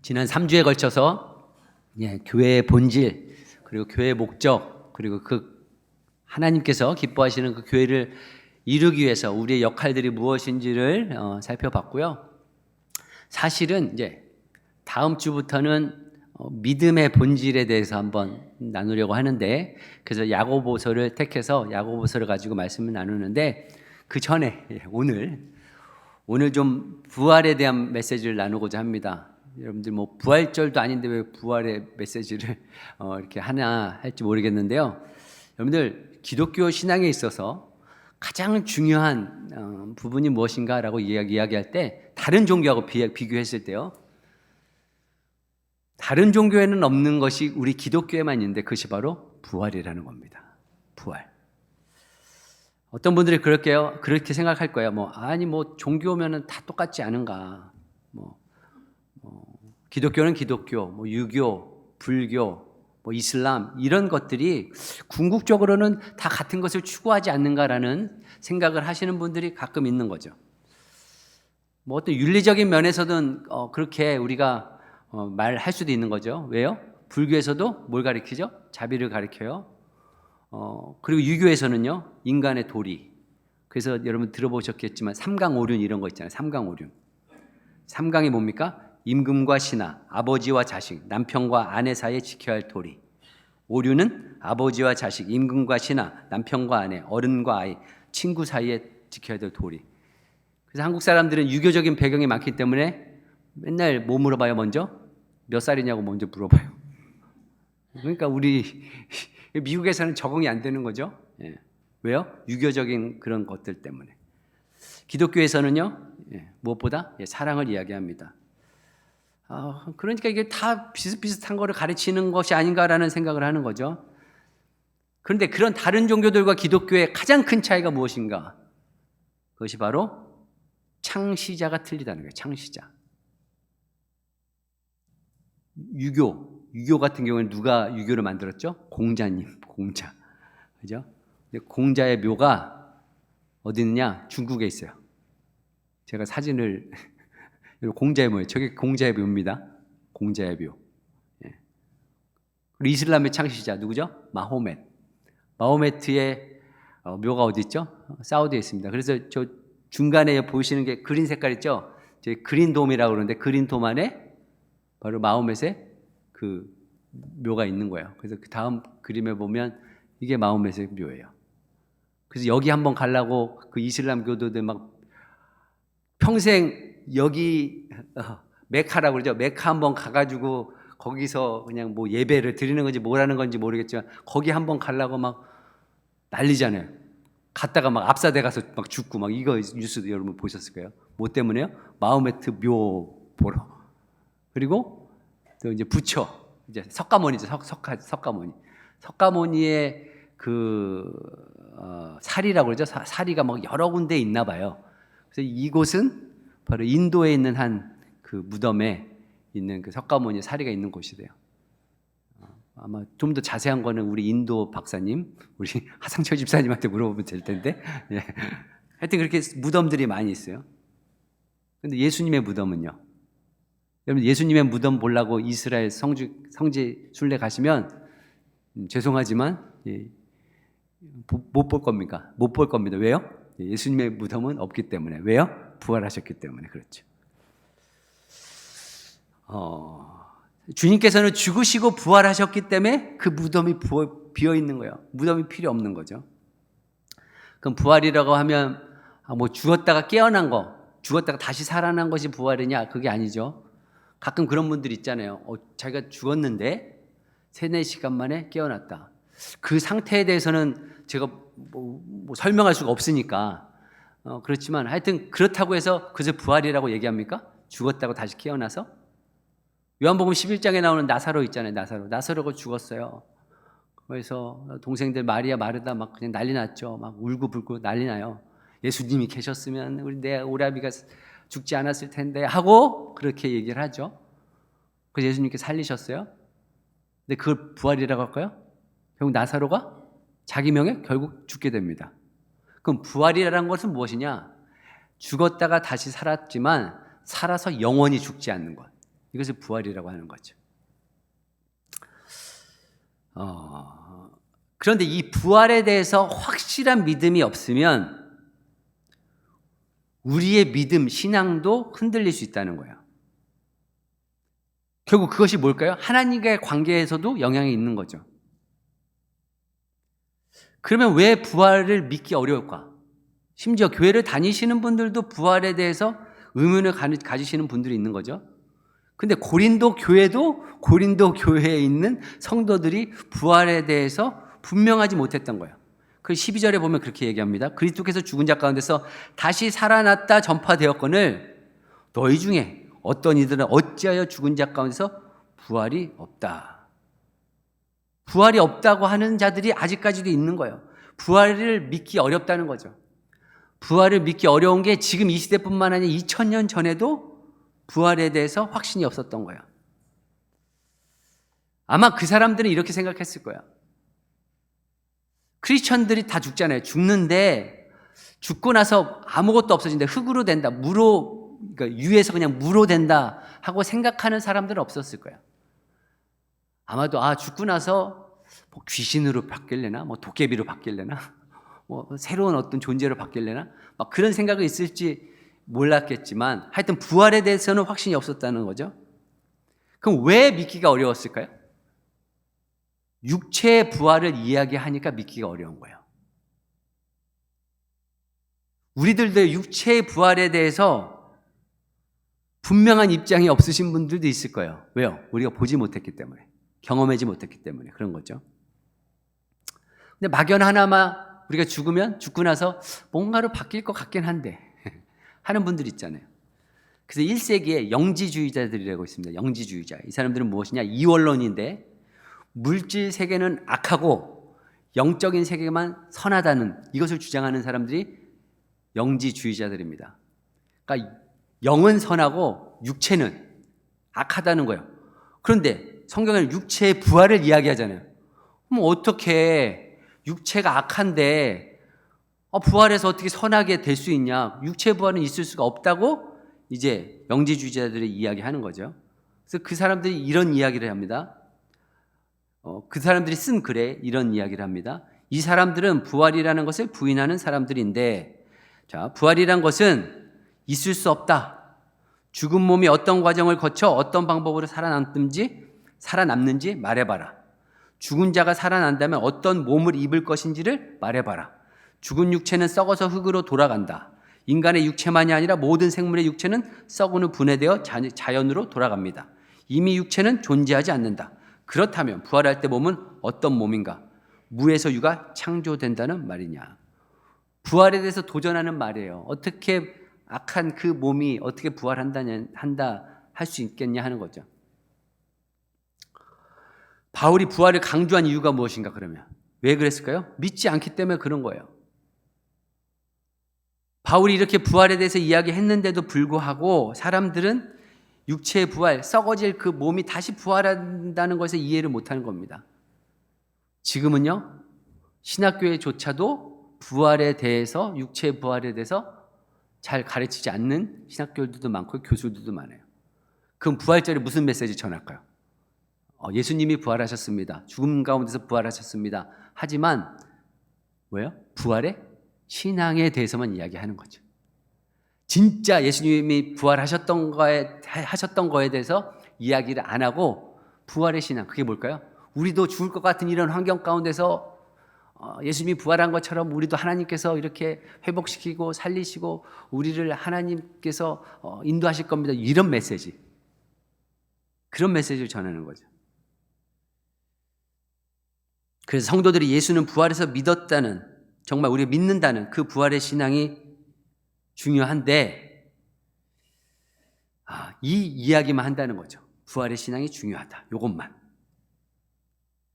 지난 3주에 걸쳐서 교회의 본질, 그리고 교회의 목적, 그리고 그 하나님께서 기뻐하시는 그 교회를 이루기 위해서 우리의 역할들이 무엇인지를 살펴봤고요. 사실은 이제 다음 주부터는 믿음의 본질에 대해서 한번 나누려고 하는데, 그래서 야고보서를 택해서 야고보서를 가지고 말씀을 나누는데, 그 전에 오늘 좀 부활에 대한 메시지를 나누고자 합니다. 여러분들 뭐 부활절도 아닌데 왜 부활의 메시지를 이렇게 하나 할지 모르겠는데요. 여러분들 기독교 신앙에 있어서 가장 중요한 부분이 무엇인가라고 이야기할 때, 다른 종교하고 비교했을 때요, 다른 종교에는 없는 것이 우리 기독교에만 있는데 그것이 바로 부활이라는 겁니다. 부활. 어떤 분들이 그렇게 생각할 거예요. 뭐 종교면은 다 똑같지 않은가. 기독교는 기독교, 유교, 불교, 이슬람 이런 것들이 궁극적으로는 다 같은 것을 추구하지 않는가라는 생각을 하시는 분들이 가끔 있는 거죠. 어떤 윤리적인 면에서는 그렇게 우리가 말할 수도 있는 거죠. 왜요? 불교에서도 뭘 가리키죠? 자비를 가리켜요. 그리고 유교에서는요, 인간의 도리. 그래서 여러분 들어보셨겠지만 삼강오륜 이런 거 있잖아요. 삼강오륜. 삼강이 뭡니까? 임금과 신하, 아버지와 자식, 남편과 아내 사이에 지켜야 할 도리. 오륜은 아버지와 자식, 임금과 신하, 남편과 아내, 어른과 아이, 친구 사이에 지켜야 될 도리. 그래서 한국 사람들은 유교적인 배경이 많기 때문에 맨날 뭐 물어봐요? 먼저? 몇 살이냐고 먼저 물어봐요. 그러니까 우리 미국에서는 적응이 안 되는 거죠. 왜요? 유교적인 그런 것들 때문에. 기독교에서는요, 무엇보다 사랑을 이야기합니다. 그러니까 이게 다 비슷비슷한 거를 가르치는 것이 아닌가라는 생각을 하는 거죠. 그런데 그런 다른 종교들과 기독교의 가장 큰 차이가 무엇인가? 그것이 바로 창시자가 틀리다는 거예요. 창시자. 유교 같은 경우에는 누가 유교를 만들었죠? 공자님, 공자. 그죠? 근데 공자의 묘가 어디 있느냐? 중국에 있어요. 제가 사진을 공자의 묘예요. 저게 공자의 묘입니다. 공자의 묘. 그리고 이슬람의 창시자 누구죠? 마호멧. 마호메트의 묘가 어디 있죠? 사우디에 있습니다. 그래서 저 중간에 보이시는 게 그린 색깔 있죠? 그린 돔이라고 그러는데 그린 돔 안에 바로 마호멧의 그 묘가 있는 거예요. 그래서 그 다음 그림에 보면 이게 마호멧의 묘예요. 그래서 여기 한번 가려고 그 이슬람 교도들 막 평생 여기 메카라고 그러죠. 메카 한번 가가지고 거기서 그냥 뭐 예배를 드리는 건지 뭐라는 건지 모르겠지만 거기 한번 가려고 막 난리잖아요. 갔다가 막 압사돼 가서 막 죽고 막 이거 뉴스 여러분 보셨을 거예요. 뭐 때문에요? 마호메트 묘 보러. 그리고 또 이제 부처, 이제 석가모니죠. 석가모니. 석가모니의 그 사리라고 그러죠. 사리가 막 여러 군데 있나 봐요. 그래서 이곳은 바로 인도에 있는 한 그 무덤에 있는 그 석가모니 사리가 있는 곳이래요. 아마 좀 더 자세한 거는 우리 인도 박사님, 우리 하상철 집사님한테 물어보면 될 텐데. 하여튼 그렇게 무덤들이 많이 있어요. 근데 예수님의 무덤은요? 여러분 예수님의 무덤 보려고 이스라엘 성지 순례 가시면 죄송하지만 못 볼 겁니까? 못 볼 겁니다. 왜요? 예수님의 무덤은 없기 때문에. 왜요? 부활하셨기 때문에. 그렇죠. 주님께서는 죽으시고 부활하셨기 때문에 그 무덤이 비어 있는 거예요. 무덤이 필요 없는 거죠. 그럼 부활이라고 하면 뭐 죽었다가 깨어난 거, 죽었다가 다시 살아난 것이 부활이냐? 그게 아니죠. 가끔 그런 분들 있잖아요. 자기가 죽었는데 3-4시간 만에 깨어났다. 그 상태에 대해서는 제가 뭐 설명할 수가 없으니까 그렇지만 하여튼 그렇다고 해서 그저 부활이라고 얘기합니까? 죽었다고 다시 깨어나서? 요한복음 11장에 나오는 나사로 있잖아요. 나사로가 죽었어요. 그래서 동생들 마리아 마르다 막 그냥 난리 났죠. 막 울고불고 난리 나요. 예수님이 계셨으면 우리 내 오라비가 죽지 않았을 텐데 하고 그렇게 얘기를 하죠. 그래서 예수님께 살리셨어요. 근데 그걸 부활이라고 할까요? 결국 나사로가 자기 명예 결국 죽게 됩니다. 그럼 부활이라는 것은 무엇이냐? 죽었다가 다시 살았지만 살아서 영원히 죽지 않는 것. 이것을 부활이라고 하는 거죠. 그런데 이 부활에 대해서 확실한 믿음이 없으면 우리의 믿음, 신앙도 흔들릴 수 있다는 거예요. 결국 그것이 뭘까요? 하나님과의 관계에서도 영향이 있는 거죠. 그러면 왜 부활을 믿기 어려울까? 심지어 교회를 다니시는 분들도 부활에 대해서 의문을 가지시는 분들이 있는 거죠. 근데 고린도 교회에 있는 성도들이 부활에 대해서 분명하지 못했던 거예요. 그 12절에 보면 그렇게 얘기합니다. 그리스도께서 죽은 자 가운데서 다시 살아났다 전파되었거늘 너희 중에 어떤 이들은 어찌하여 죽은 자 가운데서 부활이 없다. 부활이 없다고 하는 자들이 아직까지도 있는 거예요. 부활을 믿기 어렵다는 거죠. 부활을 믿기 어려운 게 지금 이 시대뿐만 아니라 2000년 전에도 부활에 대해서 확신이 없었던 거예요. 아마 그 사람들은 이렇게 생각했을 거예요. 크리스천들이 다 죽잖아요. 죽는데 죽고 나서 아무것도 없어진다. 흙으로 된다. 그러니까 유에서 그냥 무로 된다 하고 생각하는 사람들은 없었을 거예요. 아마도 죽고 나서 뭐 귀신으로 바뀔래나, 뭐 도깨비로 바뀔래나, 뭐 새로운 어떤 존재로 바뀔래나, 막 그런 생각이 있을지 몰랐겠지만 하여튼 부활에 대해서는 확신이 없었다는 거죠. 그럼 왜 믿기가 어려웠을까요? 육체의 부활을 이야기하니까 믿기가 어려운 거예요. 우리들도 육체의 부활에 대해서 분명한 입장이 없으신 분들도 있을 거예요. 왜요? 우리가 보지 못했기 때문에, 경험하지 못했기 때문에 그런 거죠. 근데 막연 하나만 우리가 죽고 나서 뭔가로 바뀔 것 같긴 한데 하는 분들 있잖아요. 그래서 1세기에 영지주의자들이라고 있습니다. 영지주의자. 이 사람들은 무엇이냐? 이원론인데 물질 세계는 악하고 영적인 세계만 선하다는 이것을 주장하는 사람들이 영지주의자들입니다. 그러니까 영은 선하고 육체는 악하다는 거예요. 그런데 성경에는 육체의 부활을 이야기하잖아요. 그럼 어떻게 육체가 악한데 부활해서 어떻게 선하게 될 수 있냐? 육체 부활은 있을 수가 없다고 이제 영지주의자들이 이야기하는 거죠. 그래서 그 사람들이 이런 이야기를 합니다. 그 사람들이 쓴 글에 이런 이야기를 합니다. 이 사람들은 부활이라는 것을 부인하는 사람들인데, 자, 부활이란 것은 있을 수 없다. 죽은 몸이 어떤 과정을 거쳐 어떤 방법으로 살아남는지 말해봐라. 죽은 자가 살아난다면 어떤 몸을 입을 것인지를 말해봐라. 죽은 육체는 썩어서 흙으로 돌아간다. 인간의 육체만이 아니라 모든 생물의 육체는 썩은 후 분해되어 자연으로 돌아갑니다. 이미 육체는 존재하지 않는다. 그렇다면 부활할 때 몸은 어떤 몸인가? 무에서 유가 창조된다는 말이냐? 부활에 대해서 도전하는 말이에요. 어떻게 악한 그 몸이 어떻게 부활한다 할 수 있겠냐 하는 거죠. 바울이 부활을 강조한 이유가 무엇인가 그러면? 왜 그랬을까요? 믿지 않기 때문에 그런 거예요. 바울이 이렇게 부활에 대해서 이야기했는데도 불구하고 사람들은 육체의 부활, 썩어질 그 몸이 다시 부활한다는 것에 이해를 못하는 겁니다. 지금은요, 신학교에조차도 부활에 대해서, 육체의 부활에 대해서 잘 가르치지 않는 신학교들도 많고 교수들도 많아요. 그럼 부활절에 무슨 메시지 전할까요? 예수님이 부활하셨습니다. 죽음 가운데서 부활하셨습니다. 하지만 왜요? 부활의 신앙에 대해서만 이야기하는 거죠. 진짜 예수님이 부활하셨던 거에 대해서 이야기를 안 하고 부활의 신앙, 그게 뭘까요? 우리도 죽을 것 같은 이런 환경 가운데서 예수님이 부활한 것처럼 우리도 하나님께서 이렇게 회복시키고 살리시고 우리를 하나님께서 인도하실 겁니다. 이런 메시지, 그런 메시지를 전하는 거죠. 그래서 성도들이 예수는 부활해서 믿었다는, 정말 우리가 믿는다는 그 부활의 신앙이 중요한데 이 이야기만 한다는 거죠. 부활의 신앙이 중요하다. 이것만.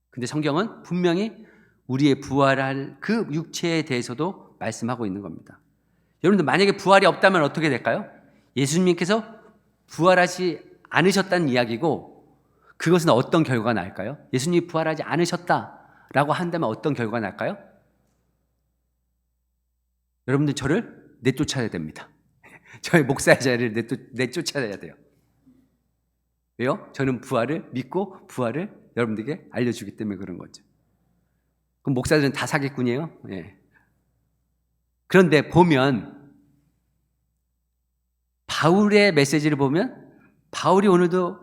근데 성경은 분명히 우리의 부활할 그 육체에 대해서도 말씀하고 있는 겁니다. 여러분들 만약에 부활이 없다면 어떻게 될까요? 예수님께서 부활하지 않으셨다는 이야기고 그것은 어떤 결과가 날까요? 예수님이 부활하지 않으셨다라고 한다면 어떤 결과가 날까요? 여러분들 저를 내쫓아야 됩니다. 저의 목사의 자리를 내쫓아야 돼요. 왜요? 저는 부활을 믿고 부활을 여러분들에게 알려주기 때문에 그런 거죠. 그럼 목사들은 다 사기꾼이에요? 예. 그런데 보면 바울의 메시지를 보면 바울이 오늘도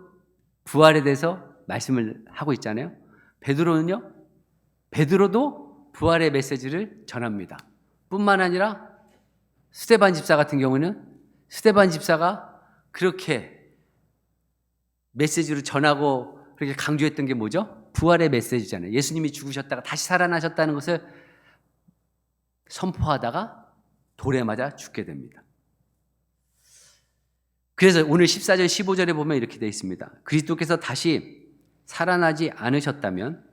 부활에 대해서 말씀을 하고 있잖아요. 베드로는요. 베드로도 부활의 메시지를 전합니다. 뿐만 아니라 스데반 집사 같은 경우는 스데반 집사가 그렇게 메시지로 전하고 그렇게 강조했던 게 뭐죠? 부활의 메시지잖아요. 예수님이 죽으셨다가 다시 살아나셨다는 것을 선포하다가 돌에 맞아 죽게 됩니다. 그래서 오늘 14절 15절에 보면 이렇게 되어 있습니다. 그리스도께서 다시 살아나지 않으셨다면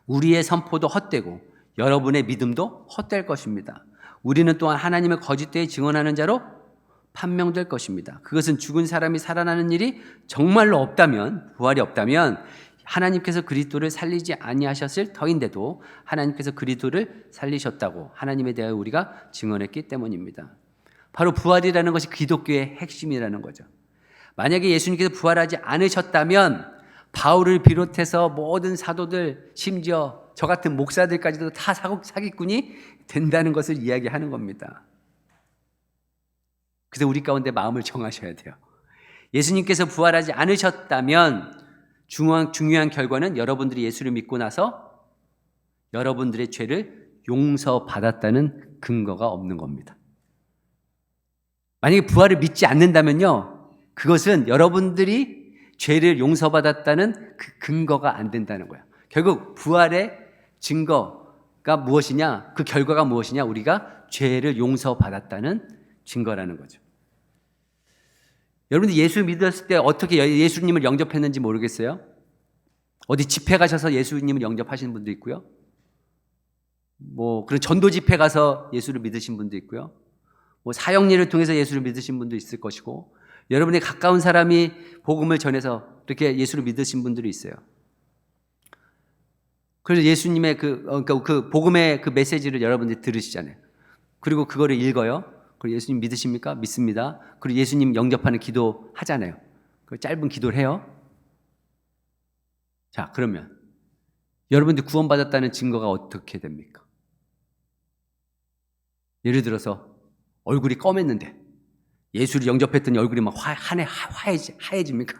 우리의 선포도 헛되고 여러분의 믿음도 헛될 것입니다. 우리는 또한 하나님의 거짓되이 증언하는 자로 판명될 것입니다. 그것은 죽은 사람이 살아나는 일이 정말로 없다면, 부활이 없다면 하나님께서 그리스도를 살리지 아니하셨을 터인데도 하나님께서 그리스도를 살리셨다고 하나님에 대하여 우리가 증언했기 때문입니다. 바로 부활이라는 것이 기독교의 핵심이라는 거죠. 만약에 예수님께서 부활하지 않으셨다면 바울을 비롯해서 모든 사도들, 심지어 저 같은 목사들까지도 다 사기꾼이 된다는 것을 이야기하는 겁니다. 그래서 우리 가운데 마음을 정하셔야 돼요. 예수님께서 부활하지 않으셨다면 중요한 결과는 여러분들이 예수를 믿고 나서 여러분들의 죄를 용서받았다는 근거가 없는 겁니다. 만약에 부활을 믿지 않는다면요, 그것은 여러분들이 죄를 용서받았다는 그 근거가 안 된다는 거예요. 결국 부활의 증거가 무엇이냐, 그 결과가 무엇이냐, 우리가 죄를 용서받았다는 증거라는 거죠. 여러분들 예수 믿었을 때 어떻게 예수님을 영접했는지 모르겠어요? 어디 집회 가셔서 예수님을 영접하시는 분도 있고요. 그런 전도 집회 가서 예수를 믿으신 분도 있고요. 사역일을 통해서 예수를 믿으신 분도 있을 것이고, 여러분의 가까운 사람이 복음을 전해서 이렇게 예수를 믿으신 분들이 있어요. 그래서 예수님의 그 복음의 그 메시지를 여러분들이 들으시잖아요. 그리고 그거를 읽어요. 그리고 예수님 믿으십니까? 믿습니다. 그리고 예수님 영접하는 기도 하잖아요. 그 짧은 기도를 해요. 자, 그러면 여러분들 구원받았다는 증거가 어떻게 됩니까? 예를 들어서 얼굴이 검했는데 예수를 영접했더니 얼굴이 막 하얘집니까?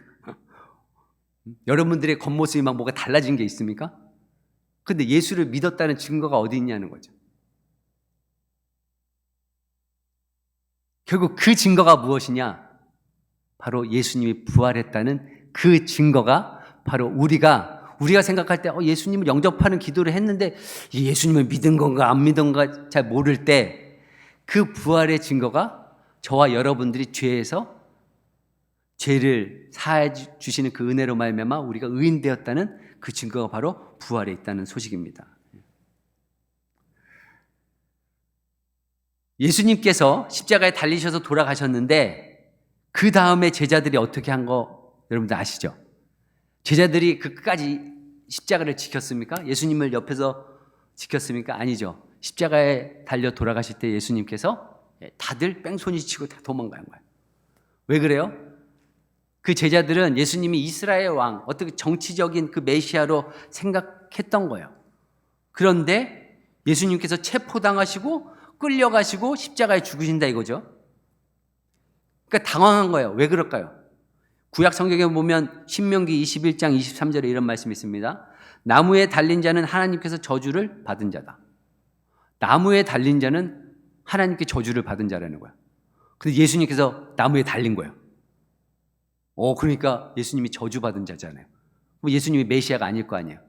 여러분들의 겉모습이 막 뭐가 달라진 게 있습니까? 근데 예수를 믿었다는 증거가 어디 있냐는 거죠. 결국 그 증거가 무엇이냐? 바로 예수님이 부활했다는 그 증거가 바로 우리가 생각할 때 예수님을 영접하는 기도를 했는데 예수님을 믿은 건가 안 믿은 건가 잘 모를 때 그 부활의 증거가 저와 여러분들이 죄를 사해 주시는 그 은혜로 말미암아 우리가 의인되었다는 그 증거가 바로 부활에 있다는 소식입니다. 예수님께서 십자가에 달리셔서 돌아가셨는데 그 다음에 제자들이 어떻게 한 거 여러분들 아시죠? 제자들이 그 끝까지 십자가를 지켰습니까? 예수님을 옆에서 지켰습니까? 아니죠. 십자가에 달려 돌아가실 때 예수님께서 다들 뺑소니 치고 다 도망간 거예요. 왜 그래요? 그 제자들은 예수님이 이스라엘 왕, 어떻게 정치적인 그 메시아로 생각했던 거예요. 그런데 예수님께서 체포당하시고 끌려가시고 십자가에 죽으신다 이거죠. 그러니까 당황한 거예요. 왜 그럴까요? 구약 성경에 보면 신명기 21장 23절에 이런 말씀이 있습니다. 나무에 달린 자는 하나님께서 저주를 받은 자다. 나무에 달린 자는 하나님께 저주를 받은 자라는 거야. 근데 예수님께서 나무에 달린 거예요. 그러니까 예수님이 저주받은 자잖아요. 예수님이 메시아가 아닐 거 아니에요.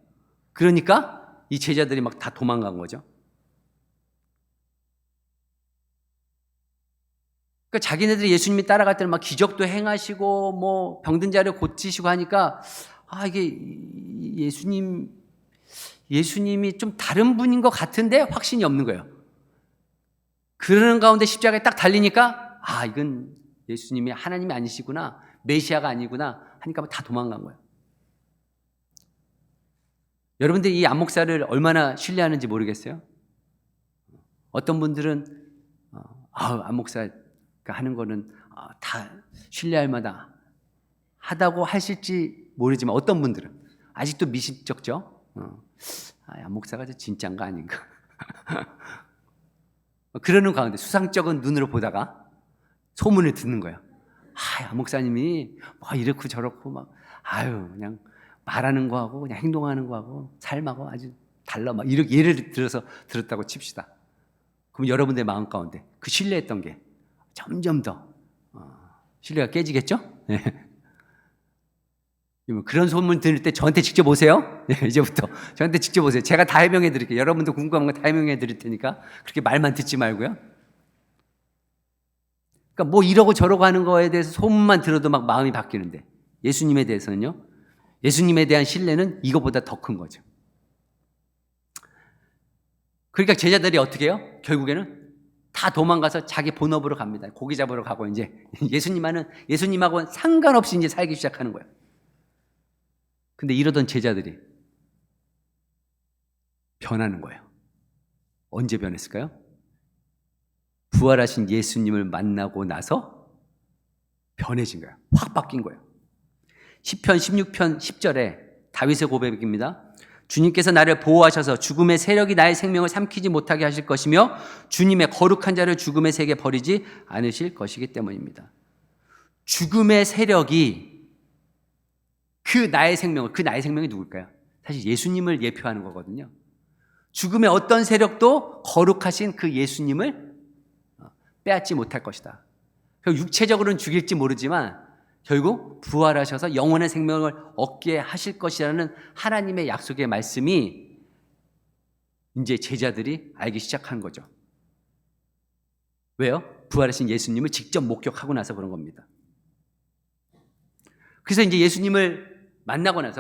그러니까 이 제자들이 막 다 도망간 거죠. 그러니까 자기네들이 예수님이 따라갈 때는 막 기적도 행하시고 병든 자를 고치시고 하니까 이게 예수님이 좀 다른 분인 것 같은데 확신이 없는 거예요. 그러는 가운데 십자가에 딱 달리니까 이건 예수님이 하나님이 아니시구나, 메시아가 아니구나 하니까 다 도망간 거예요. 여러분들이 이 안목사를 얼마나 신뢰하는지 모르겠어요. 어떤 분들은 안목사가 하는 거는 다 신뢰할 만하다 하다고 하실지 모르지만 어떤 분들은 아직도 미심쩍죠. 안 목사가 진짜인가 아닌가. 그러는 가운데 수상쩍은 눈으로 보다가 소문을 듣는 거예요. 안 목사님이 뭐 이렇고 저렇고 막 그냥 말하는 거하고 그냥 행동하는 거하고 삶하고 아주 달라 막 이렇게 예를 들어서 들었다고 칩시다. 그럼 여러분들 마음 가운데 그 신뢰했던 게 점점 더 신뢰가 깨지겠죠? 네. 그런 소문 들을 때 저한테 직접 오세요. 네, 이제부터 저한테 직접 오세요. 제가 다 해명해 드릴게요. 여러분도 궁금한 거 다 해명해 드릴 테니까 그렇게 말만 듣지 말고요. 그러니까 뭐 이러고 저러고 하는 거에 대해서 소문만 들어도 막 마음이 바뀌는데 예수님에 대해서는요. 예수님에 대한 신뢰는 이거보다 더 큰 거죠. 그러니까 제자들이 어떻게 해요? 결국에는 다 도망가서 자기 본업으로 갑니다. 고기 잡으러 가고 이제 예수님하고는 상관없이 이제 살기 시작하는 거예요. 근데 이러던 제자들이 변하는 거예요. 언제 변했을까요? 부활하신 예수님을 만나고 나서 변해진 거예요. 확 바뀐 거예요. 시편 16편 10절에 다윗의 고백입니다. 주님께서 나를 보호하셔서 죽음의 세력이 나의 생명을 삼키지 못하게 하실 것이며 주님의 거룩한 자를 죽음의 세계에 버리지 않으실 것이기 때문입니다. 죽음의 세력이 그 나의 생명이 누굴까요? 사실 예수님을 예표하는 거거든요. 죽음의 어떤 세력도 거룩하신 그 예수님을 빼앗지 못할 것이다. 육체적으로는 죽일지 모르지만 결국 부활하셔서 영원의 생명을 얻게 하실 것이라는 하나님의 약속의 말씀이 이제 제자들이 알기 시작한 거죠. 왜요? 부활하신 예수님을 직접 목격하고 나서 그런 겁니다. 그래서 이제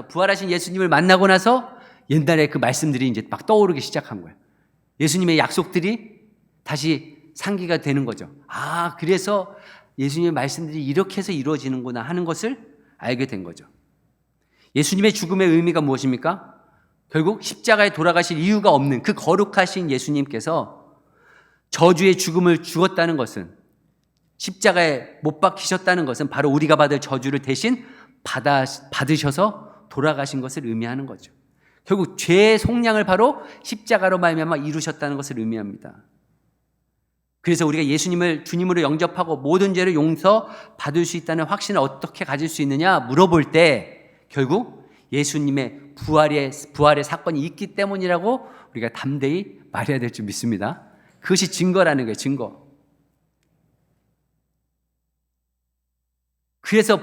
부활하신 예수님을 만나고 나서 옛날에 그 말씀들이 이제 막 떠오르기 시작한 거예요. 예수님의 약속들이 다시 상기가 되는 거죠. 그래서 예수님의 말씀들이 이렇게 해서 이루어지는구나 하는 것을 알게 된 거죠. 예수님의 죽음의 의미가 무엇입니까? 결국 십자가에 돌아가실 이유가 없는 그 거룩하신 예수님께서 저주의 죽음을 죽었다는 것은, 십자가에 못 박히셨다는 것은 바로 우리가 받을 저주를 대신 받으셔서 돌아가신 것을 의미하는 거죠. 결국 죄의 속량을 바로 십자가로 말미암아 이루셨다는 것을 의미합니다. 그래서 우리가 예수님을 주님으로 영접하고 모든 죄를 용서받을 수 있다는 확신을 어떻게 가질 수 있느냐 물어볼 때 결국 예수님의 부활의 사건이 있기 때문이라고 우리가 담대히 말해야 될 줄 믿습니다. 그것이 증거라는 거예요. 증거. 그래서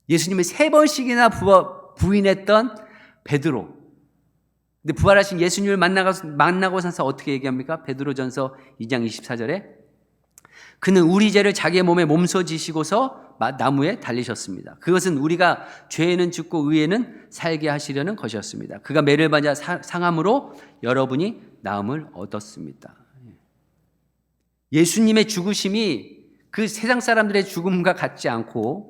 예수님을 3번씩이나 부인했던 베드로. 근데 부활하신 예수님을 만나고 나서 어떻게 얘기합니까? 베드로전서 2장 24절에 그는 우리 죄를 자기의 몸에 몸소 지시고서 나무에 달리셨습니다. 그것은 우리가 죄에는 죽고 의에는 살게 하시려는 것이었습니다. 그가 매를 맞아 상함으로 여러분이 나음을 얻었습니다. 예수님의 죽으심이 그 세상 사람들의 죽음과 같지 않고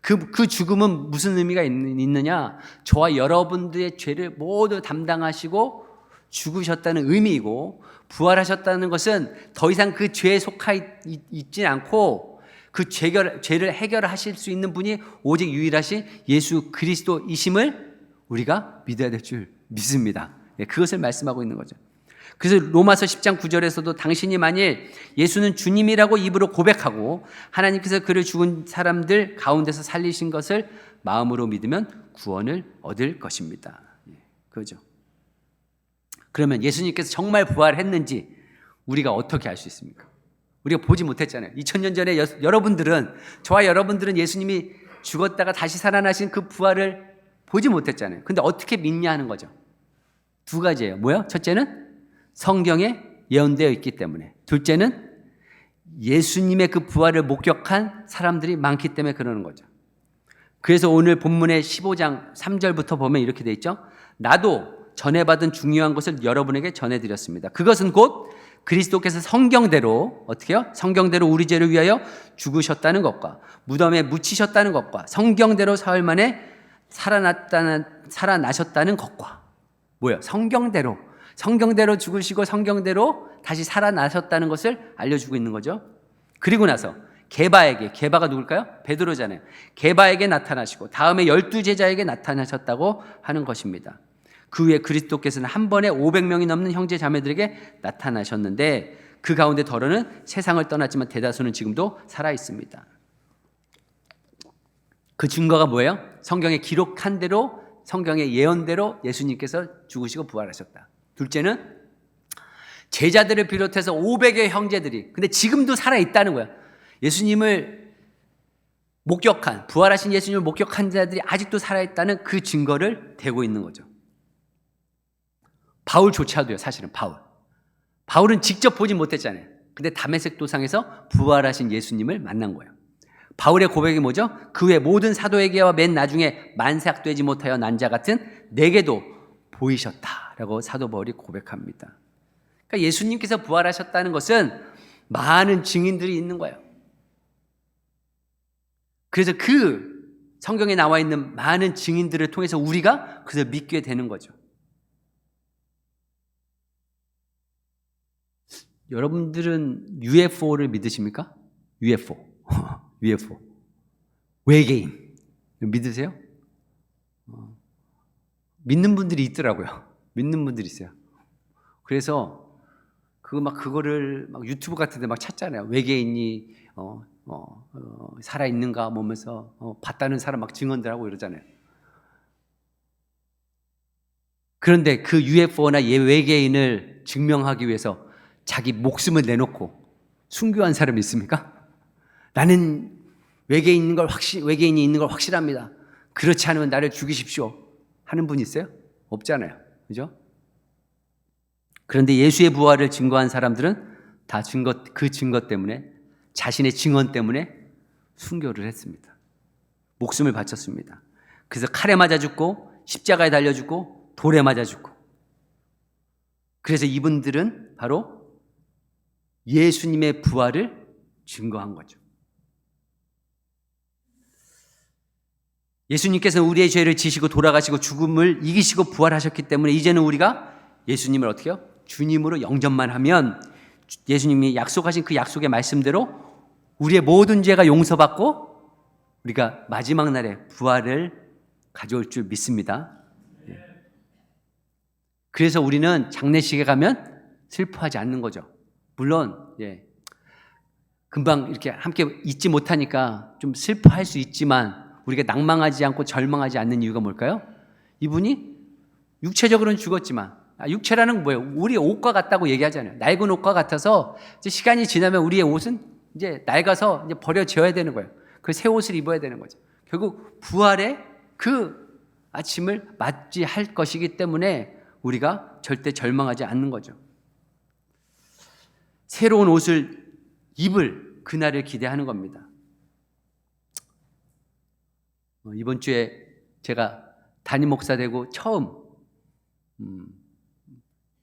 그 죽음은 무슨 의미가 있느냐? 저와 여러분들의 죄를 모두 담당하시고 죽으셨다는 의미이고, 부활하셨다는 것은 더 이상 그 죄에 속하 있지 않고 그 죄를 해결하실 수 있는 분이 오직 유일하신 예수 그리스도이심을 우리가 믿어야 될 줄 믿습니다. 그것을 말씀하고 있는 거죠. 그래서 로마서 10장 9절에서도 당신이 만일 예수는 주님이라고 입으로 고백하고 하나님께서 그를 죽은 사람들 가운데서 살리신 것을 마음으로 믿으면 구원을 얻을 것입니다. 그죠? 그러면 예수님께서 정말 부활했는지 우리가 어떻게 알 수 있습니까? 우리가 보지 못했잖아요. 2000년 전에 저와 여러분들은 예수님이 죽었다가 다시 살아나신 그 부활을 보지 못했잖아요. 근데 어떻게 믿냐 하는 거죠. 2가지예요. 뭐요? 첫째는 성경에 예언되어 있기 때문에, 둘째는 예수님의 그 부활을 목격한 사람들이 많기 때문에 그러는 거죠. 그래서 오늘 본문의 15장 3절부터 보면 이렇게 돼 있죠. 나도 전해받은 중요한 것을 여러분에게 전해드렸습니다. 그것은 곧 그리스도께서 성경대로 어떻게 해요? 성경대로 우리 죄를 위하여 죽으셨다는 것과 무덤에 묻히셨다는 것과 성경대로 사흘 만에 살아나셨다는 것과 뭐예요? 성경대로 죽으시고 성경대로 다시 살아나셨다는 것을 알려주고 있는 거죠. 그리고 나서 게바가 누굴까요? 베드로잖아요. 게바에게 나타나시고 다음에 12제자에게 나타나셨다고 하는 것입니다. 그 후에 그리스도께서는 한 번에 500명이 넘는 형제 자매들에게 나타나셨는데 그 가운데 더러는 세상을 떠났지만 대다수는 지금도 살아 있습니다. 그 증거가 뭐예요? 성경에 기록한 대로, 성경의 예언대로 예수님께서 죽으시고 부활하셨다. 둘째는 제자들을 비롯해서 500의 형제들이, 근데 지금도 살아있다는 거야. 예수님을 목격한, 부활하신 예수님을 목격한 자들이 아직도 살아있다는 그 증거를 대고 있는 거죠. 바울조차도요, 사실은 바울은 직접 보지 못했잖아요. 근데 다메섹 도상에서 부활하신 예수님을 만난 거예요. 바울의 고백이 뭐죠? 그 외 모든 사도에게와 맨 나중에 만삭되지 못하여 난 자 같은 내게도 보이셨다라고 사도 바울이 고백합니다. 그러니까 예수님께서 부활하셨다는 것은 많은 증인들이 있는 거예요. 그래서 그 성경에 나와 있는 많은 증인들을 통해서 우리가 그래서 믿게 되는 거죠. 여러분들은 UFO를 믿으십니까? UFO. 외계인. 믿으세요? 믿는 분들이 있더라고요. 믿는 분들이 있어요. 그래서 그거를 막 유튜브 같은 데 막 찾잖아요. 외계인이 살아 있는가 보면서 봤다는 사람 막 증언들 하고 이러잖아요. 그런데 그 UFO나 외계인을 증명하기 위해서 자기 목숨을 내놓고 순교한 사람이 있습니까? 나는 외계인이 있는 걸 확실합니다. 그렇지 않으면 나를 죽이십시오. 하는 분이 있어요? 없잖아요. 그죠? 그런데 예수의 부활을 증거한 사람들은 다 그 증거 때문에, 자신의 증언 때문에 순교를 했습니다. 목숨을 바쳤습니다. 그래서 칼에 맞아 죽고 십자가에 달려 죽고 돌에 맞아 죽고. 그래서 이분들은 바로 예수님의 부활을 증거한 거죠. 예수님께서는 우리의 죄를 지시고 돌아가시고 죽음을 이기시고 부활하셨기 때문에 이제는 우리가 예수님을 어떻게 해요? 주님으로 영접만 하면 예수님이 약속하신 그 약속의 말씀대로 우리의 모든 죄가 용서받고 우리가 마지막 날에 부활을 가져올 줄 믿습니다. 그래서 우리는 장례식에 가면 슬퍼하지 않는 거죠. 물론 금방 이렇게 함께 있지 못하니까 좀 슬퍼할 수 있지만 우리가 낭망하지 않고 절망하지 않는 이유가 뭘까요? 이분이 육체적으로는 죽었지만, 육체라는 건 뭐예요? 우리의 옷과 같다고 얘기하잖아요. 낡은 옷과 같아서 이제 시간이 지나면 우리의 옷은 이제 낡아서 이제 버려져야 되는 거예요. 그 새 옷을 입어야 되는 거죠. 결국 부활의 그 아침을 맞이할 것이기 때문에 우리가 절대 절망하지 않는 거죠. 새로운 옷을 입을 그날을 기대하는 겁니다. 이번 주에 제가 담임 목사 되고 처음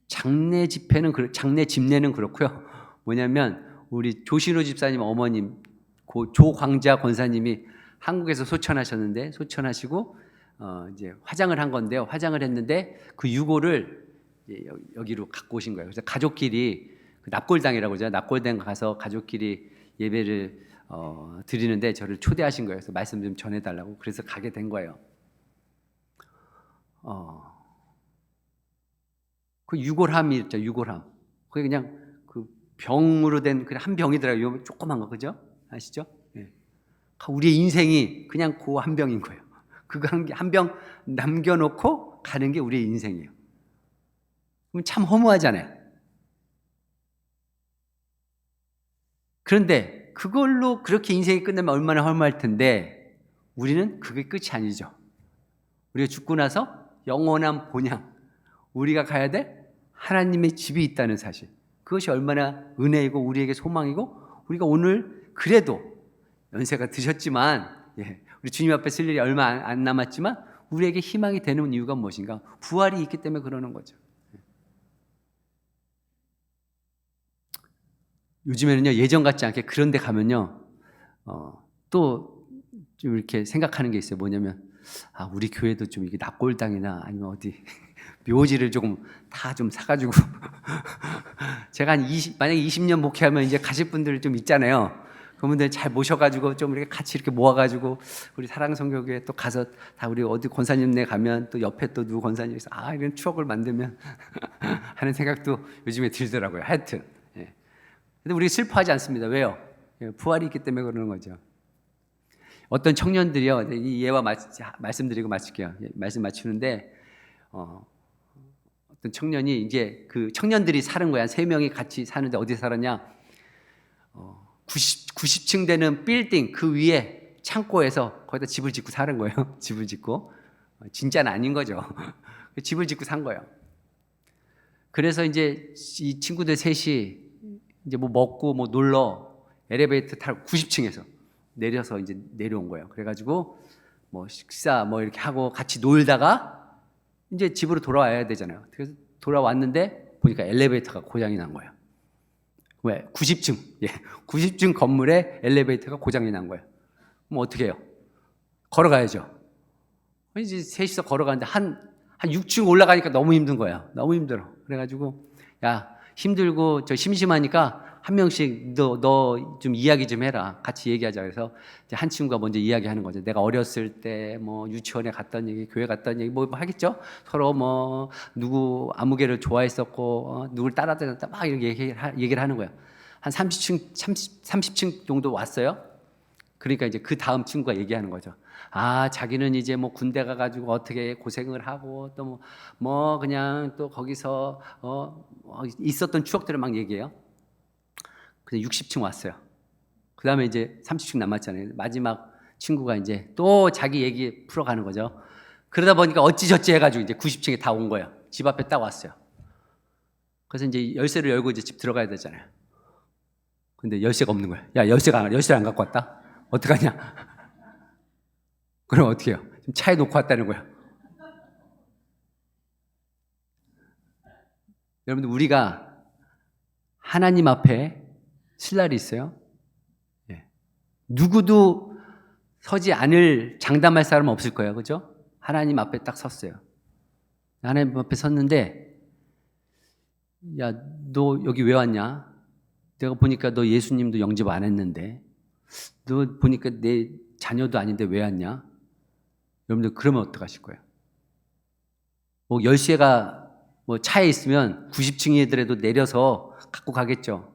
장례 집례는 그렇고요. 뭐냐면 우리 조신호 집사님 어머님 조광자 권사님이 한국에서 소천하시고 이제 화장을 한 건데요. 화장을 했는데 그 유골을 여기로 갖고 오신 거예요. 그래서 가족끼리 납골당이라고 그러죠. 납골당 가서 가족끼리 예배를 드리는데 저를 초대하신 거예요. 그래서 말씀 좀 전해달라고. 그래서 가게 된 거예요. 그 유골함이 있죠. 유골함. 그게 그냥 그 병으로 된 그냥 한 병이더라고요. 조그만 거, 그죠? 아시죠? 예. 우리의 인생이 그냥 그 한 병인 거예요. 그거 한 병 남겨놓고 가는 게 우리의 인생이에요. 그럼 참 허무하잖아요. 그런데 그걸로 그렇게 인생이 끝나면 얼마나 허무할 텐데 우리는 그게 끝이 아니죠. 우리가 죽고 나서 영원한 본향, 우리가 가야 될 하나님의 집이 있다는 사실, 그것이 얼마나 은혜이고 우리에게 소망이고, 우리가 오늘 그래도 연세가 드셨지만 우리 주님 앞에 쓸 일이 얼마 안 남았지만 우리에게 희망이 되는 이유가 무엇인가? 부활이 있기 때문에 그러는 거죠. 요즘에는요, 예전 같지 않게 그런 데 가면요, 또 좀 이렇게 생각하는 게 있어요. 뭐냐면, 우리 교회도 좀 이게 납골당이나 아니면 어디 묘지를 조금 다 좀 사가지고 제가 만약에 20년 목회하면 이제 가실 분들 좀 있잖아요. 그분들 잘 모셔가지고 좀 이렇게 같이 이렇게 모아가지고 우리 사랑성교교회 또 가서 다 우리 어디 권사님네 가면 또 옆에 또 누구 권사님 있어 이런 추억을 만들면 하는 생각도 요즘에 들더라고요. 하여튼 예. 근데 우리 슬퍼하지 않습니다. 왜요? 예, 부활이 있기 때문에 그러는 거죠. 어떤 청년들이요, 이 예와 말씀드리고 마칠게요. 말씀 맞추는데 어떤 청년이 이제 그 청년들이 사는 거야. 3명이 같이 사는데 어디 살았냐? 90층 되는 빌딩 그 위에 창고에서 거기다 집을 짓고 사는 거예요. 집을 짓고 진짜는 아닌 거죠. 집을 짓고 산 거예요. 그래서 이제 이 친구들 셋이 이제 뭐 먹고 뭐 놀러 엘리베이터 타고 90층에서 내려서 이제 내려온 거예요. 그래가지고 뭐 식사 뭐 이렇게 하고 같이 놀다가 이제 집으로 돌아와야 되잖아요. 그래서 돌아왔는데 보니까 엘리베이터가 고장이 난 거예요. 왜? 90층. 예. 90층 건물에 엘리베이터가 고장이 난 거예요. 그럼 어떻게 해요? 걸어가야죠. 이제 셋이서 걸어가는데 한 6층 올라가니까 너무 힘든 거예요. 너무 힘들어. 그래가지고 야, 힘들고 저 심심하니까 한 명씩 너 좀 이야기 좀 해라. 같이 얘기하자. 그래서 이제 한 친구가 먼저 이야기하는 거죠. 내가 어렸을 때 뭐 유치원에 갔던 얘기, 교회 갔던 얘기 뭐 하겠죠. 서로 뭐 누구 아무개를 좋아했었고 누굴 따라다녔다 막 이렇게 얘기를 하는 거예요. 한 30층 정도 왔어요. 그러니까 이제 그 다음 친구가 얘기하는 거죠. 자기는 이제 뭐 군대 가가지고 어떻게 고생을 하고 또 뭐 그냥 또 거기서 있었던 추억들을 막 얘기해요. 근데 60층 왔어요. 그 다음에 이제 30층 남았잖아요. 마지막 친구가 이제 또 자기 얘기 풀어가는 거죠. 그러다 보니까 어찌저찌 해가지고 이제 90층에 다 온 거예요. 집 앞에 딱 왔어요. 그래서 이제 열쇠를 열고 이제 집 들어가야 되잖아요. 근데 열쇠가 없는 거야. 야, 열쇠를 안 갖고 왔다? 어떡하냐? 그럼 어떻게 해요? 차에 놓고 왔다는 거야. 여러분들, 우리가 하나님 앞에 설 날이 있어요. 예. 누구도 서지 않을 장담할 사람은 없을 거예요. 그죠? 하나님 앞에 딱 섰어요. 하나님 앞에 섰는데, 야, 너 여기 왜 왔냐? 내가 보니까 너 예수님도 영접 안 했는데, 너 보니까 내 자녀도 아닌데 왜 왔냐? 여러분들, 그러면 어떡하실 거예요? 뭐 열쇠가 뭐 차에 있으면 90층이더라도 내려서 갖고 가겠죠.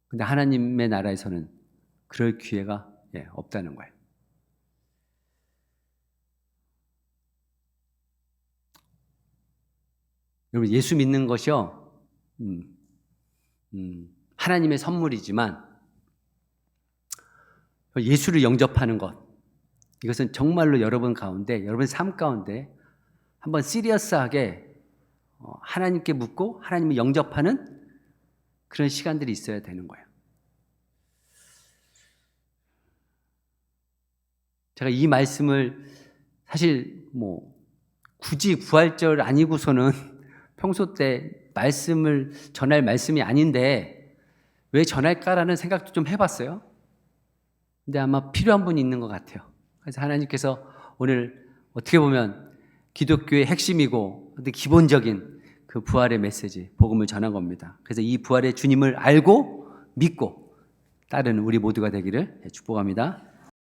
근데 하나님의 나라에서는 그럴 기회가 없다는 거예요. 여러분, 예수 믿는 것이요, 하나님의 선물이지만 예수를 영접하는 것, 이것은 정말로 여러분 가운데, 여러분 삶 가운데 한번 시리어스하게 하나님께 묻고 하나님을 영접하는 그런 시간들이 있어야 되는 거예요. 제가 이 말씀을 사실 뭐 굳이 부활절 아니고서는 평소 때 말씀을 전할 말씀이 아닌데 왜 전할까라는 생각도 좀 해봤어요. 근데 아마 필요한 분이 있는 것 같아요. 그래서 하나님께서 오늘 어떻게 보면 기독교의 핵심이고 기본적인 그 부활의 메시지, 복음을 전한 겁니다. 그래서 이 부활의 주님을 알고 믿고 따르는 우리 모두가 되기를 축복합니다.